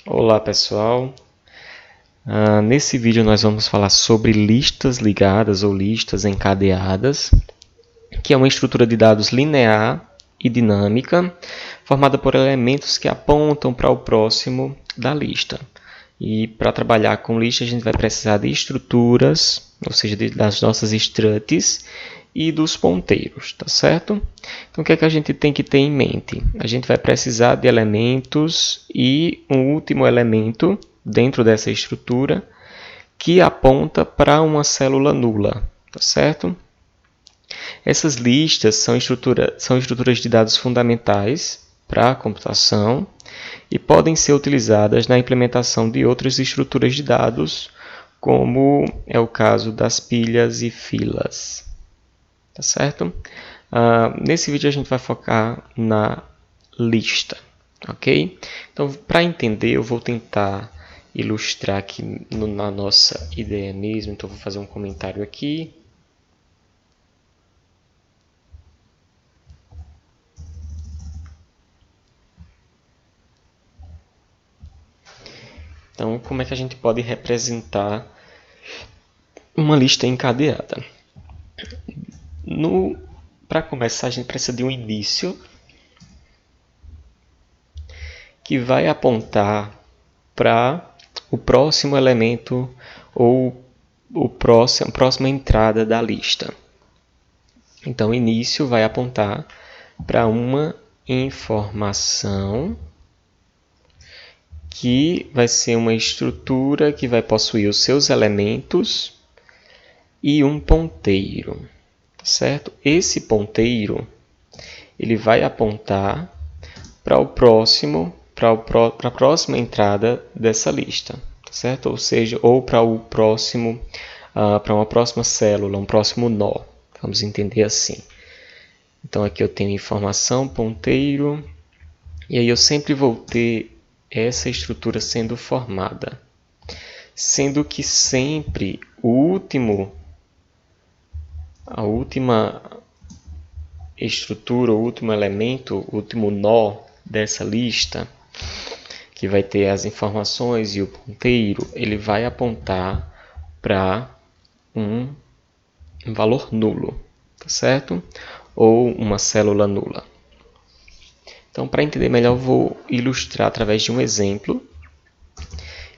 Olá pessoal, nesse vídeo nós vamos falar sobre listas ligadas ou listas encadeadas, que é uma estrutura de dados linear e dinâmica, formada por elementos que apontam para o próximo da lista. E para trabalhar com lista a gente vai precisar de estruturas, ou seja, das nossas struts e dos ponteiros, tá certo? Então o que é que a gente tem que ter em mente? A gente vai precisar de elementos e um último elemento dentro dessa estrutura que aponta para uma célula nula, tá certo? Essas listas são estruturas de dados fundamentais para a computação e podem ser utilizadas na implementação de outras estruturas de dados, como é o caso das pilhas e filas. Tá certo? Nesse vídeo a gente vai focar na lista, ok? Então, para entender, eu vou tentar ilustrar aqui na nossa ideia mesmo. Então, vou fazer um comentário aqui. Então, como é que a gente pode representar uma lista encadeada? Para começar, a gente precisa de um início que vai apontar para o próximo elemento ou a próxima entrada da lista. Então, o início vai apontar para uma informação que vai ser uma estrutura que vai possuir os seus elementos e um ponteiro, certo? Esse ponteiro ele vai apontar para a próxima entrada dessa lista, certo? Ou seja, ou para para uma próxima célula, um próximo nó, vamos entender assim. Então aqui eu tenho informação, ponteiro, e aí eu sempre vou ter essa estrutura sendo formada, sendo que sempre a última estrutura, o último elemento, o último nó dessa lista, que vai ter as informações e o ponteiro, ele vai apontar para um valor nulo, tá certo? Ou uma célula nula. Então, para entender melhor, eu vou ilustrar através de um exemplo.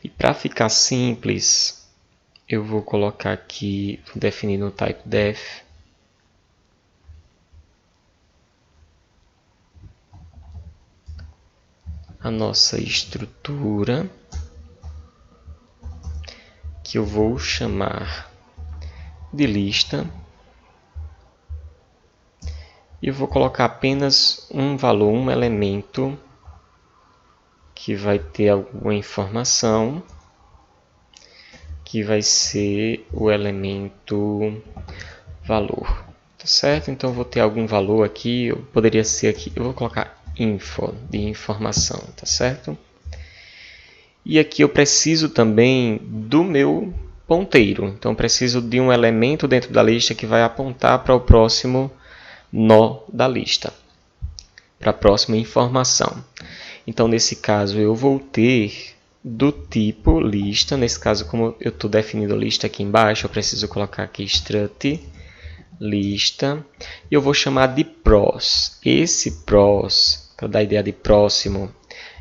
E para ficar simples, eu vou colocar aqui, vou definir no type_def a nossa estrutura, que eu vou chamar de lista. E eu vou colocar apenas um valor, um elemento que vai ter alguma informação, que vai ser o elemento valor, tá certo? Então eu vou ter algum valor aqui, eu poderia ser aqui, eu vou colocar info, de informação, tá certo? E aqui eu preciso também do meu ponteiro, então eu preciso de um elemento dentro da lista que vai apontar para o próximo nó da lista, para a próxima informação. Então, nesse caso, eu vou ter do tipo lista. Nesse caso, como eu estou definindo a lista aqui embaixo, eu preciso colocar aqui strut lista. E eu vou chamar de pros. Esse pros, para dar a ideia de próximo,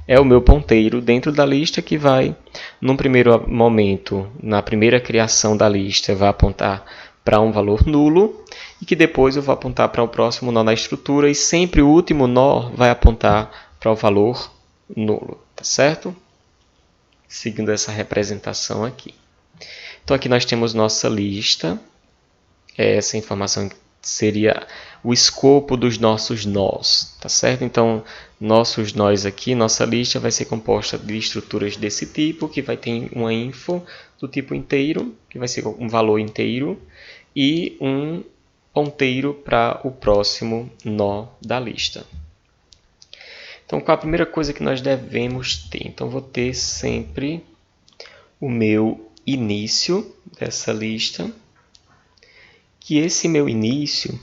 é o meu ponteiro dentro da lista que vai, num primeiro momento, na primeira criação da lista, vai apontar para um valor nulo e que depois eu vou apontar para o próximo nó na estrutura e sempre o último nó vai apontar para o valor nulo, tá certo? Seguindo essa representação aqui. Então aqui nós temos nossa lista. Essa informação seria o escopo dos nossos nós, tá certo? Então, nossos nós aqui, nossa lista vai ser composta de estruturas desse tipo, que vai ter uma info do tipo inteiro, que vai ser um valor inteiro, e um ponteiro para o próximo nó da lista. Então, qual a primeira coisa que nós devemos ter? Então, vou ter sempre o meu início dessa lista, que esse meu início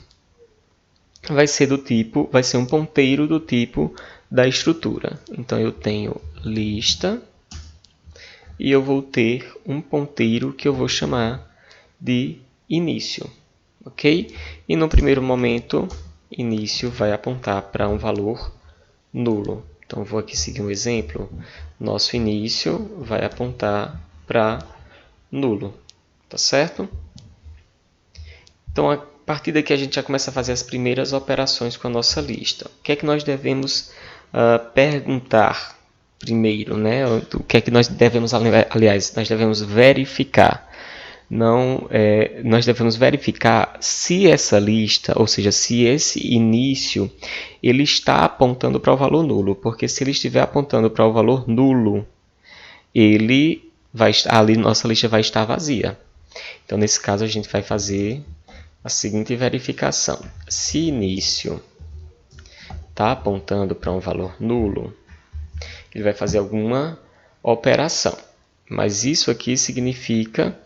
vai ser vai ser um ponteiro do tipo da estrutura. Então, eu tenho lista e eu vou ter um ponteiro que eu vou chamar de início, ok? E no primeiro momento, início vai apontar para um valor nulo. Então, vou aqui seguir um exemplo. Nosso início vai apontar para nulo, tá certo? Então, a partir daqui a gente já começa a fazer as primeiras operações com a nossa lista. O que é que nós devemos perguntar primeiro, né? O que é que nós devemos, aliás, nós devemos verificar. Nós devemos verificar se essa lista, ou seja, se esse início, ele está apontando para o valor nulo, porque se ele estiver apontando para o valor nulo, ali nossa lista vai estar vazia. Então, nesse caso, a gente vai fazer a seguinte verificação. Se início está apontando para um valor nulo, ele vai fazer alguma operação. Mas isso aqui significa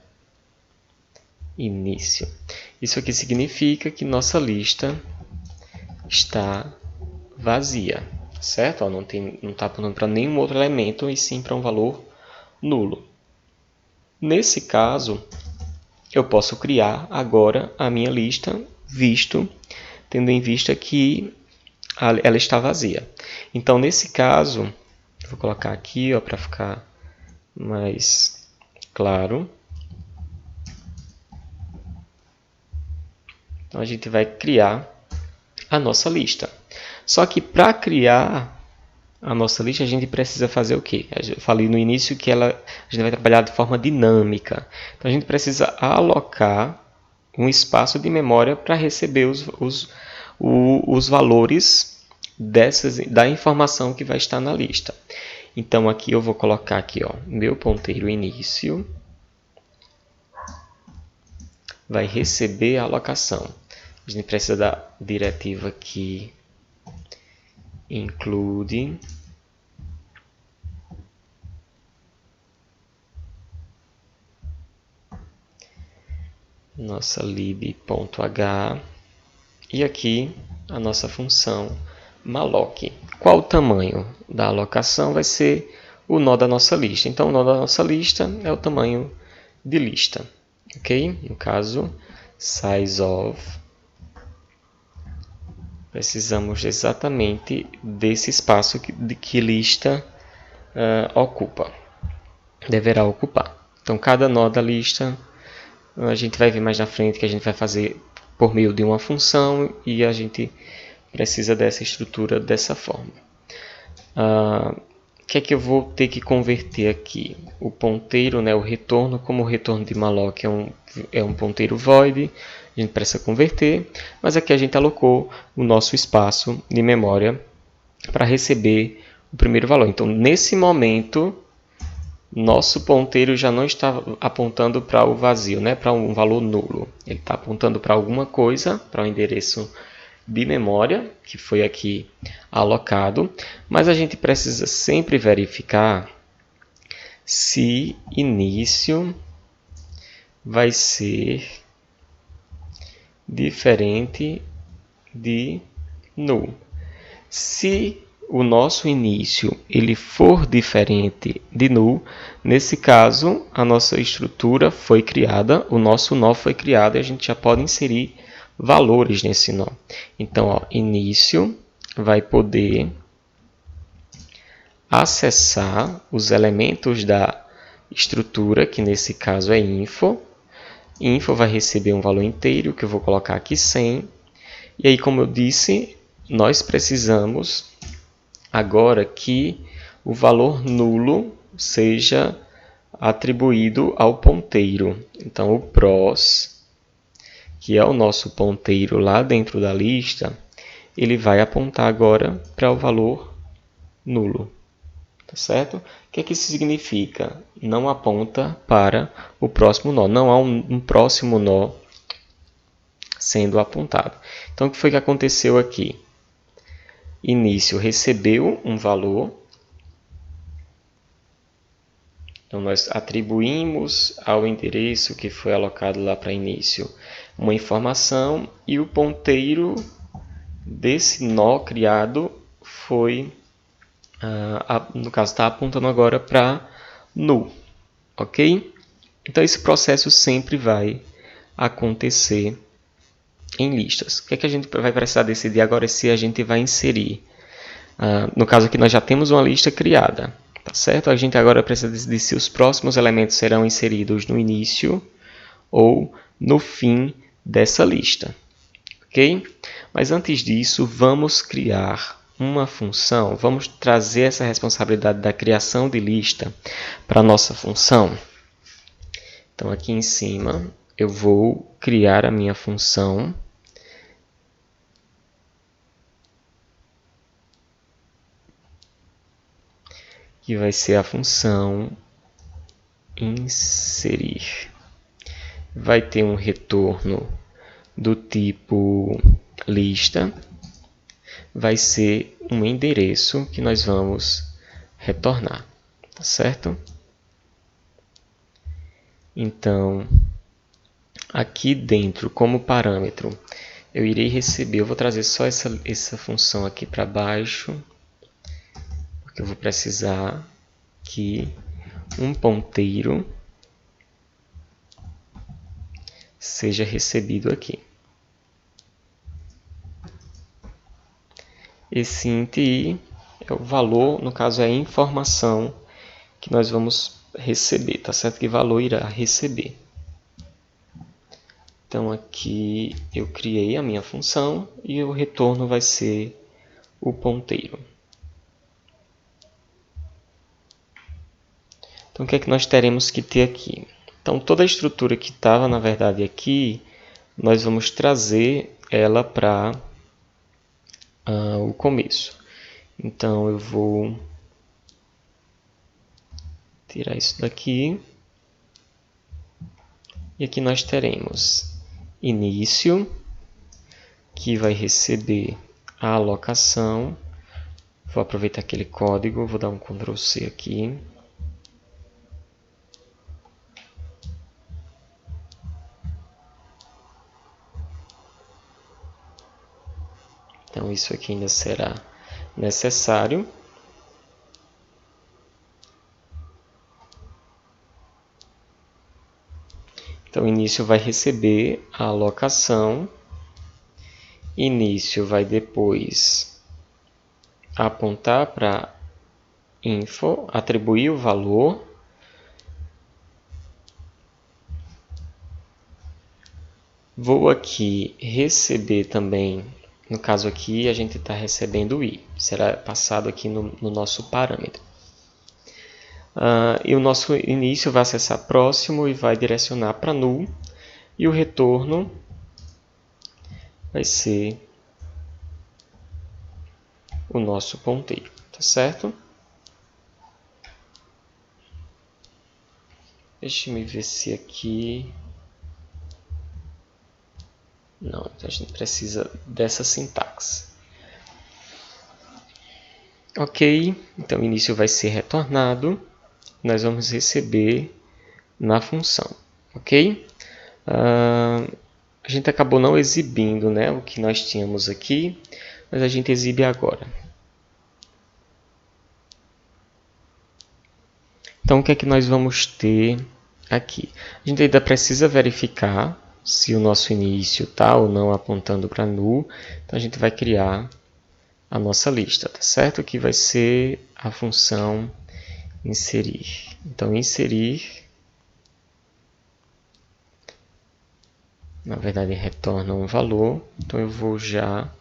início. Isso aqui significa que nossa lista está vazia, certo? Não está apontando para nenhum outro elemento, e sim para um valor nulo. Nesse caso, eu posso criar agora a minha lista, tendo em vista que ela está vazia. Então, nesse caso, vou colocar aqui para ficar mais claro. Então, a gente vai criar a nossa lista. Só que para criar a nossa lista, a gente precisa fazer o quê? Eu falei no início que a gente vai trabalhar de forma dinâmica. Então, a gente precisa alocar um espaço de memória para receber os valores da informação que vai estar na lista. Então, aqui eu vou colocar aqui, meu ponteiro início vai receber a alocação. A gente precisa da diretiva aqui include nossa lib.h e aqui a nossa função malloc. Qual o tamanho da alocação? Vai ser o nó da nossa lista. Então, o nó da nossa lista é o tamanho de lista, ok? No caso, size of, precisamos exatamente desse espaço que lista ocupa, deverá ocupar. Então, cada nó da lista, a gente vai ver mais na frente que a gente vai fazer por meio de uma função e a gente precisa dessa estrutura dessa forma. O que é que eu vou ter que converter aqui? O ponteiro, né, o retorno, como o retorno de malloc é um ponteiro void, a gente precisa converter, mas aqui a gente alocou o nosso espaço de memória para receber o primeiro valor. Então, nesse momento, nosso ponteiro já não está apontando para o vazio, né, para um valor nulo. Ele está apontando para alguma coisa, para o endereço de memória, que foi aqui alocado, mas a gente precisa sempre verificar se início vai ser diferente de null. Se o nosso início ele for diferente de null, nesse caso a nossa estrutura foi criada, o nosso nó foi criado e a gente já pode inserir valores nesse nó. Então, início vai poder acessar os elementos da estrutura, que nesse caso é info. Info vai receber um valor inteiro, que eu vou colocar aqui 100. E aí, como eu disse, nós precisamos agora que o valor nulo seja atribuído ao ponteiro. Então, o pros, que é o nosso ponteiro lá dentro da lista, ele vai apontar agora para o valor nulo. Tá certo? O que é que isso significa? Não aponta para o próximo nó. Não há um próximo nó sendo apontado. Então, o que foi que aconteceu aqui? Início recebeu um valor. Então, nós atribuímos ao endereço que foi alocado lá para início uma informação e o ponteiro desse nó criado foi, no caso, está apontando agora para null. ok? Então esse processo sempre vai acontecer em listas. O que é que a gente vai precisar decidir agora? Se a gente vai inserir. No caso aqui nós já temos uma lista criada, tá certo? A gente agora precisa decidir se os próximos elementos serão inseridos no início ou no fim dessa lista, ok? Mas antes disso, vamos criar uma função, vamos trazer essa responsabilidade da criação de lista para a nossa função. Então aqui em cima eu vou criar a minha função que vai ser a função inserir. Vai ter um retorno do tipo lista, vai ser um endereço que nós vamos retornar, tá certo? Então, aqui dentro, como parâmetro, eu irei receber, eu vou trazer só essa função aqui para baixo, porque eu vou precisar que um ponteiro seja recebido aqui. Esse int i é o valor, no caso é a informação que nós vamos receber, tá certo? Que valor irá receber. Então aqui eu criei a minha função e o retorno vai ser o ponteiro. Então o que é que nós teremos que ter aqui? Então toda a estrutura que estava na verdade aqui, nós vamos trazer ela para o começo. Então eu vou tirar isso daqui. E aqui nós teremos início, que vai receber a alocação. Vou aproveitar aquele código, vou dar um Ctrl C aqui. Então isso aqui ainda será necessário. Então, início vai receber a alocação, início vai depois apontar para info, atribuir o valor, vou aqui receber também, no caso aqui a gente está recebendo o i, será passado aqui no nosso parâmetro. E o nosso início vai acessar próximo e vai direcionar para null, e o retorno vai ser o nosso ponteiro, tá certo? Deixa eu ver se aqui... Não, a gente precisa dessa sintaxe. Ok, então o início vai ser retornado, nós vamos receber na função, ok? A gente acabou não exibindo, né, o que nós tínhamos aqui, mas a gente exibe agora. Então o que é que nós vamos ter aqui? A gente ainda precisa verificar se o nosso início está ou não apontando para null, então a gente vai criar a nossa lista, tá certo? Que vai ser a função inserir. Então, inserir, na verdade, retorna um valor. Então, eu vou já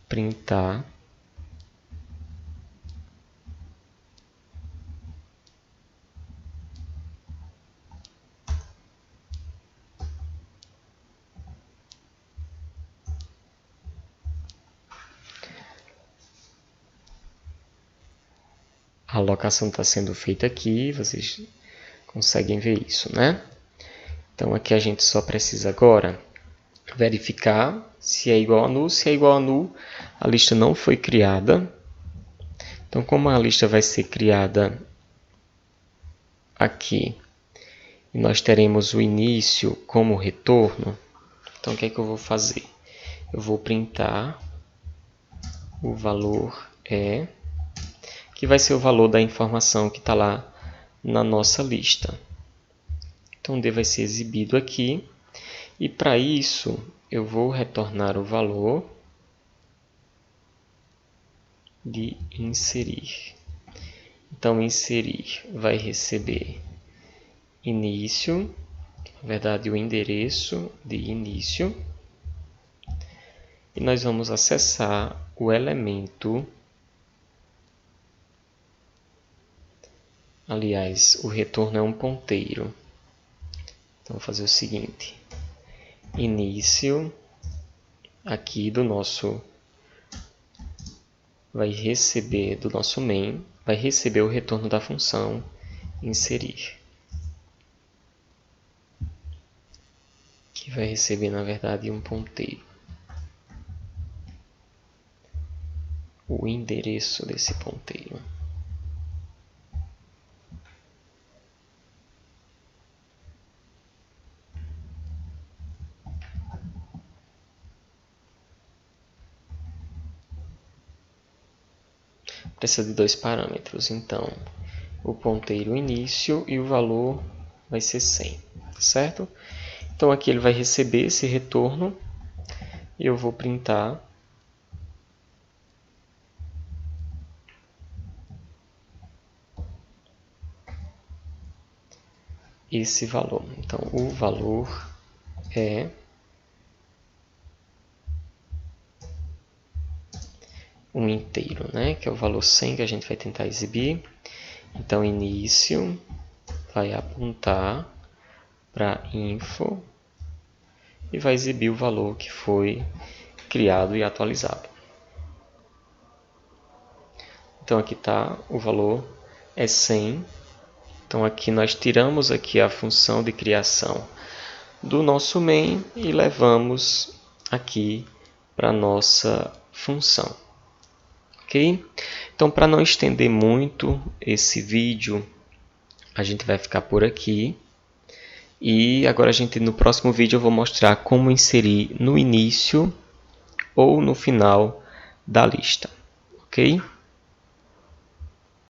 printar a alocação está sendo feita aqui, vocês conseguem ver isso, né? Então, aqui a gente só precisa agora verificar se é igual a null. Se é igual a null, a lista não foi criada. Então, como a lista vai ser criada aqui, e nós teremos o início como retorno, então o que é que eu vou fazer? Eu vou printar o valor que vai ser o valor da informação que está lá na nossa lista. Então, D vai ser exibido aqui. E para isso, eu vou retornar o valor de inserir. Então, inserir vai receber início, na verdade, o endereço de início. E nós vamos acessar o elemento. Aliás, o retorno é um ponteiro. Então, vou fazer o seguinte. Início aqui do nosso vai receber do nosso main, vai receber o retorno da função inserir, que vai receber na verdade um ponteiro, o endereço desse ponteiro. Precisa de dois parâmetros, então o ponteiro início e o valor vai ser 100, certo? Então aqui ele vai receber esse retorno e eu vou printar esse valor. Então o valor é um inteiro, né? Que é o valor 100 que a gente vai tentar exibir. Então, início vai apontar para info e vai exibir o valor que foi criado e atualizado. Então, aqui está, o valor é 100. Então, aqui nós tiramos aqui a função de criação do nosso main e levamos aqui para a nossa função. Ok? Então, para não estender muito esse vídeo, a gente vai ficar por aqui. E agora no próximo vídeo eu vou mostrar como inserir no início ou no final da lista. Ok?